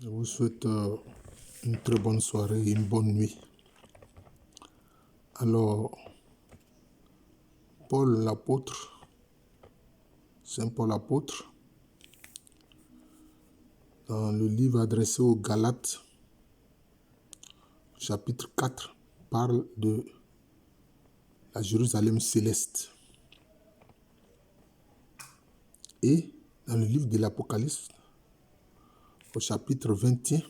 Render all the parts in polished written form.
Je vous souhaite une très bonne soirée et une bonne nuit. Alors, Paul l'apôtre, Saint Paul l'apôtre, dans le livre adressé aux Galates, chapitre 4, parle de la Jérusalem céleste. Et dans le livre de l'Apocalypse, au chapitre 21,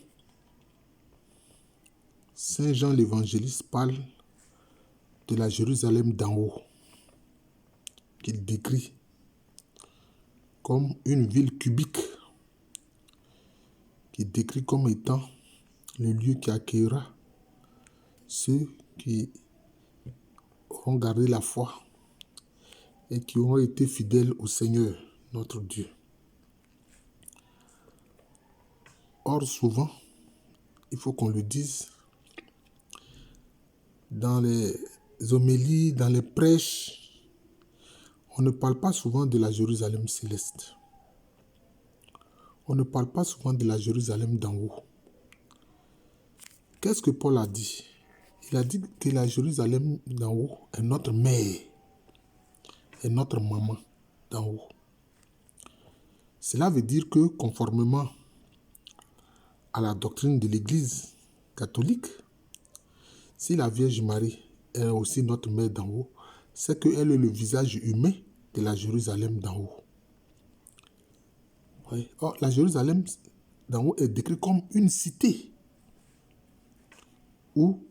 Saint Jean l'évangéliste parle de la Jérusalem d'en haut, qu'il décrit comme une ville cubique, qu'il décrit comme étant le lieu qui accueillera ceux qui auront gardé la foi et qui auront été fidèles au Seigneur, notre Dieu. Or, souvent, il faut qu'on le dise, dans les homélies, dans les prêches, on ne parle pas souvent de la Jérusalem céleste. On ne parle pas souvent de la Jérusalem d'en haut. Qu'est-ce que Paul a dit? Il a dit que la Jérusalem d'en haut est notre mère, est notre maman d'en haut. Cela veut dire que, conformément à la doctrine de l'Église catholique, si la Vierge Marie est aussi notre mère d'en haut, c'est qu'elle est le visage humain de la Jérusalem d'en haut. Oui. Or, la Jérusalem d'en haut est décrite comme une cité où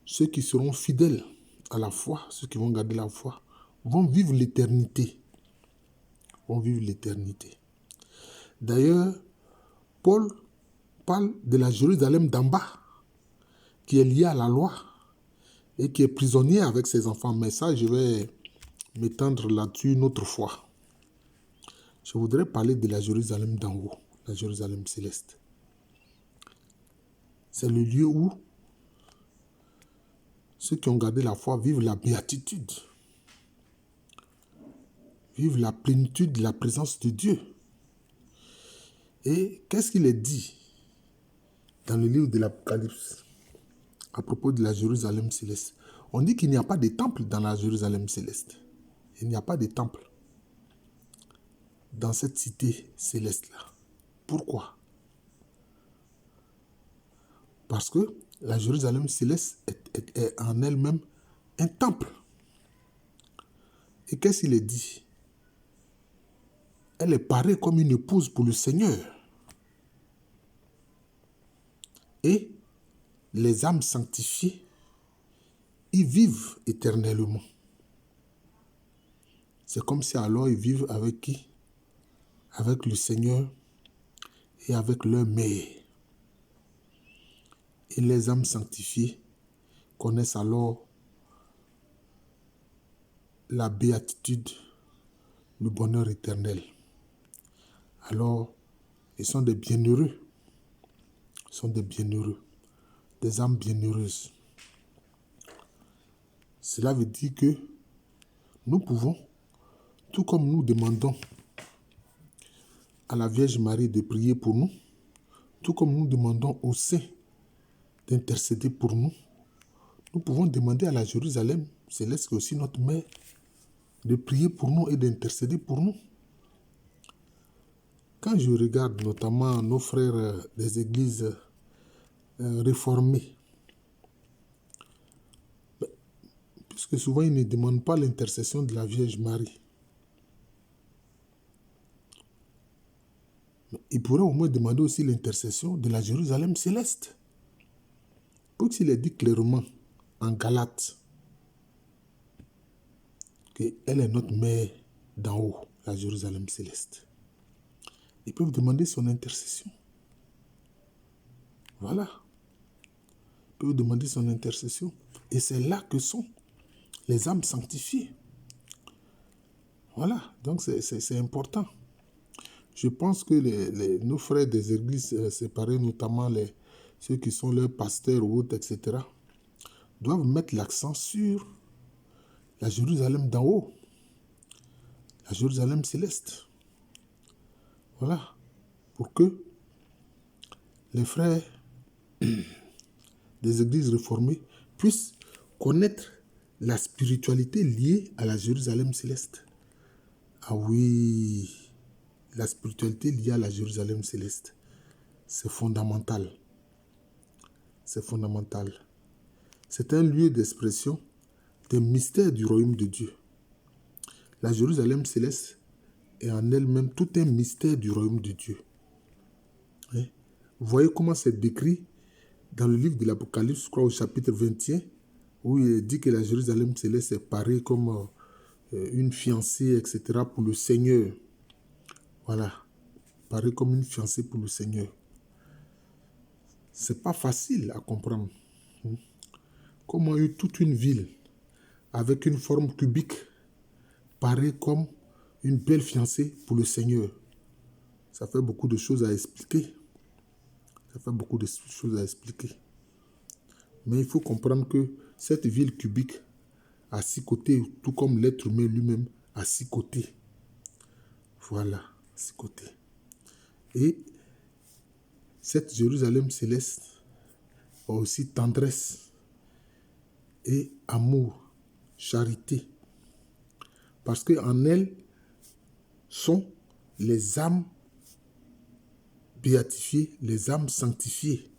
ceux qui seront fidèles à la foi, ceux qui vont garder la foi, vont vivre l'éternité. Vont vivre l'éternité. D'ailleurs, Paul parle de la Jérusalem d'en bas, qui est liée à la loi et qui est prisonnier avec ses enfants. Mais ça, je vais m'étendre là-dessus une autre fois. Je voudrais parler de la Jérusalem d'en haut, la Jérusalem céleste. C'est le lieu où ceux qui ont gardé la foi vivent la béatitude, vivent la plénitude de la présence de Dieu. Et qu'est-ce qu'il est dit dans le livre de l'Apocalypse à propos de la Jérusalem céleste? On dit qu'il n'y a pas de temple dans la Jérusalem céleste. Il n'y a pas de temple dans cette cité céleste-là. Pourquoi? Parce que la Jérusalem céleste est en elle-même un temple. Et qu'est-ce qu'il est dit? Elle est parée comme une épouse pour le Seigneur. Et les âmes sanctifiées y vivent éternellement. C'est comme si alors ils vivent avec qui? Avec le Seigneur et avec leur mère. Et les âmes sanctifiées connaissent alors la béatitude, le bonheur éternel. Alors, ils sont des bienheureux. Ils sont des bienheureux, des âmes bienheureuses. Cela veut dire que nous pouvons, tout comme nous demandons à la Vierge Marie de prier pour nous, tout comme nous demandons aux saints d'intercéder pour nous, nous pouvons demander à la Jérusalem céleste, qui est aussi notre mère, de prier pour nous et d'intercéder pour nous. Quand je regarde notamment nos frères des églises réformées, puisque souvent ils ne demandent pas l'intercession de la Vierge Marie, ils pourraient au moins demander aussi l'intercession de la Jérusalem céleste. Pour qu'il est dit clairement en Galates qu'elle est notre mère d'en haut, la Jérusalem céleste. Ils peuvent demander son intercession. Voilà. Ils peuvent demander son intercession. Et c'est là que sont les âmes sanctifiées. Voilà. Donc c'est important. Je pense que nos frères des églises séparées, notamment ceux qui sont leurs pasteurs ou autres, etc., doivent mettre l'accent sur la Jérusalem d'en haut, la Jérusalem céleste. Voilà. Pour que les frères des églises réformées puissent connaître la spiritualité liée à la Jérusalem céleste. Ah oui, la spiritualité liée à la Jérusalem céleste, c'est fondamental. C'est fondamental. C'est un lieu d'expression des mystères du royaume de Dieu. La Jérusalem céleste est en elle-même tout un mystère du royaume de Dieu. Hein? Vous voyez comment c'est décrit dans le livre de l'Apocalypse, je crois au chapitre 21, où il dit que la Jérusalem céleste est parée comme une fiancée, etc. pour le Seigneur. Voilà, parée comme une fiancée pour le Seigneur. C'est pas facile à comprendre. Comment toute une ville avec une forme cubique paraît comme une belle fiancée pour le Seigneur. Ça fait beaucoup de choses à expliquer. Ça fait beaucoup de choses à expliquer. Mais il faut comprendre que cette ville cubique a 6 côtés, tout comme l'être humain lui-même a 6 côtés. Voilà, 6 côtés. Et cette Jérusalem céleste a aussi tendresse et amour, charité. Parce qu'en elle sont les âmes béatifiées, les âmes sanctifiées.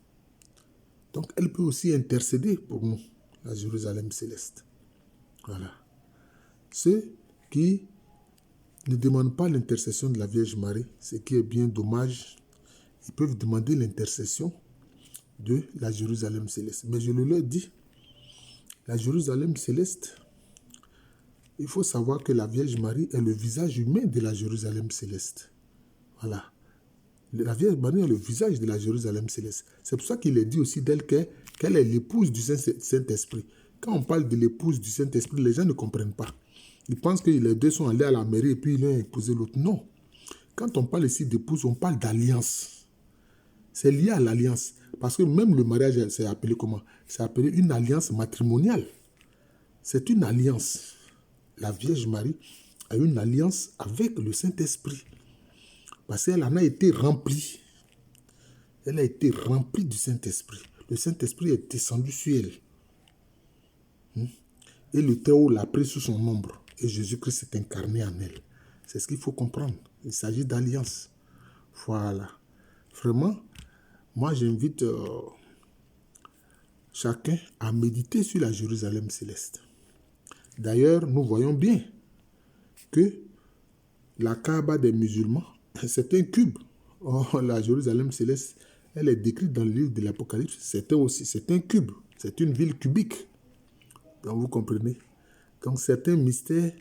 Donc elle peut aussi intercéder pour nous, la Jérusalem céleste. Voilà. Ceux qui ne demandent pas l'intercession de la Vierge Marie, ce qui est bien dommage, ils peuvent demander l'intercession de la Jérusalem céleste. Mais je le leur dis, la Jérusalem céleste, il faut savoir que la Vierge Marie est le visage humain de la Jérusalem céleste. Voilà. La Vierge Marie est le visage de la Jérusalem céleste. C'est pour ça qu'il est dit aussi d'elle qu'elle est l'épouse du Saint-Esprit. Quand on parle de l'épouse du Saint-Esprit, les gens ne comprennent pas. Ils pensent que les deux sont allés à la mairie et puis l'un a épousé l'autre. Non. Quand on parle ici d'épouse, on parle d'alliance. C'est lié à l'alliance. Parce que même le mariage, c'est appelé comment? C'est appelé une alliance matrimoniale. C'est une alliance. La Vierge Marie a une alliance avec le Saint-Esprit. Parce qu'elle en a été remplie. Elle a été remplie du Saint-Esprit. Le Saint-Esprit est descendu sur elle. Et le Très-Haut l'a pris sous son ombre. Et Jésus-Christ s'est incarné en elle. C'est ce qu'il faut comprendre. Il s'agit d'alliance. Voilà. Vraiment, moi j'invite chacun à méditer sur la Jérusalem céleste. D'ailleurs, nous voyons bien que la Kaaba des musulmans, c'est un cube. Oh, la Jérusalem céleste, elle est décrite dans le livre de l'Apocalypse. C'est un cube. C'est une ville cubique. Donc vous comprenez. Donc certains mystères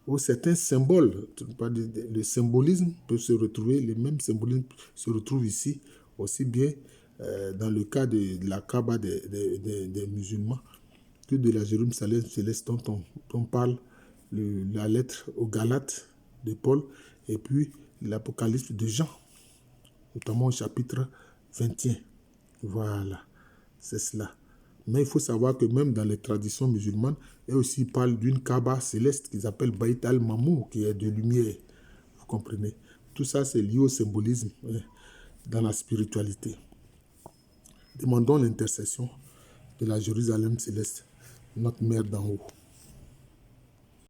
ou certains symboles, le symbolisme peut se retrouver, les mêmes symbolismes se retrouvent ici, aussi bien dans le cas de la Kaaba des musulmans que de la Jérusalem céleste dont on parle, la lettre aux Galates de Paul et puis l'Apocalypse de Jean, notamment au chapitre 21. Voilà, c'est cela. Mais il faut savoir que même dans les traditions musulmanes, elles aussi parlent d'une Kaaba céleste qu'ils appellent Bayt al-Mamour, qui est de lumière. Vous comprenez? Tout ça, c'est lié au symbolisme dans la spiritualité. Demandons l'intercession de la Jérusalem céleste, notre mère d'en haut.